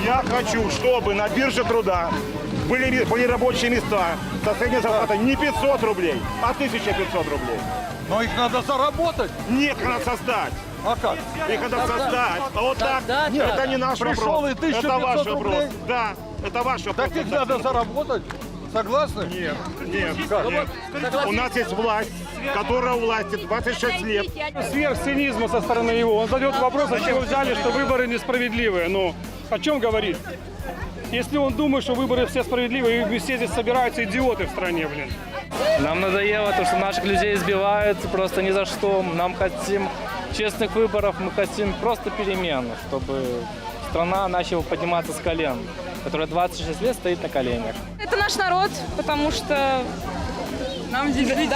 Я хочу, чтобы на бирже труда были рабочие места со средней зарплатой не 500 рублей, а 1500 рублей. Но их надо заработать. Нет, их надо создать. А как? Их надо создать. А вот так, Нет, это не наш пришел вопрос. и 1500 Это ваш вопрос. рублей? Да, это ваш вопрос. Так их надо заработать. Согласны? Нет, нет, Как? нет. У нас есть власть, которая у власти 26 лет. Сверх цинизма со стороны его. Он задает вопрос, а чего взяли, что выборы несправедливые. Ну, о чем говорить? Если он думает, что выборы все справедливые, и все здесь собираются идиоты в стране, блин. Нам надоело то, что наших людей избивают просто ни за что. Нам хотим честных выборов, мы хотим просто перемен, чтобы страна начала подниматься с колен, которая 26 лет стоит на коленях. Это наш народ, потому что нам здесь жить.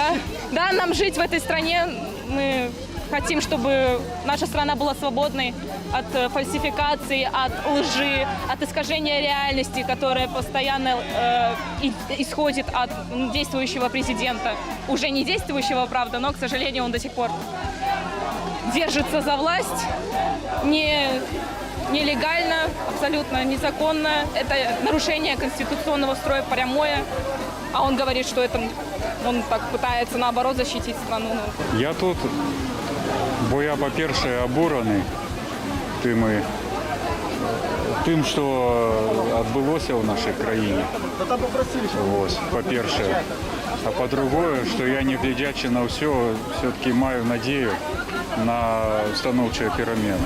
Да, нам жить в этой стране. Мы хотим, чтобы наша страна была свободной от фальсификаций, от лжи, от искажения реальности, которая постоянно исходит от действующего президента. Уже не действующего, правда, но, к сожалению, он до сих пор держится за власть. Нелегально, абсолютно незаконно. Это нарушение конституционного строя прямое. А он говорит, что это он так пытается, наоборот, защитить страну. Я тут, бо я, по-перше, обурений тим, що відбулося в нашій країні. Ось, по-перше. А по-друге, що я, не глядячи на все, все-таки маю надію на становчі переміни.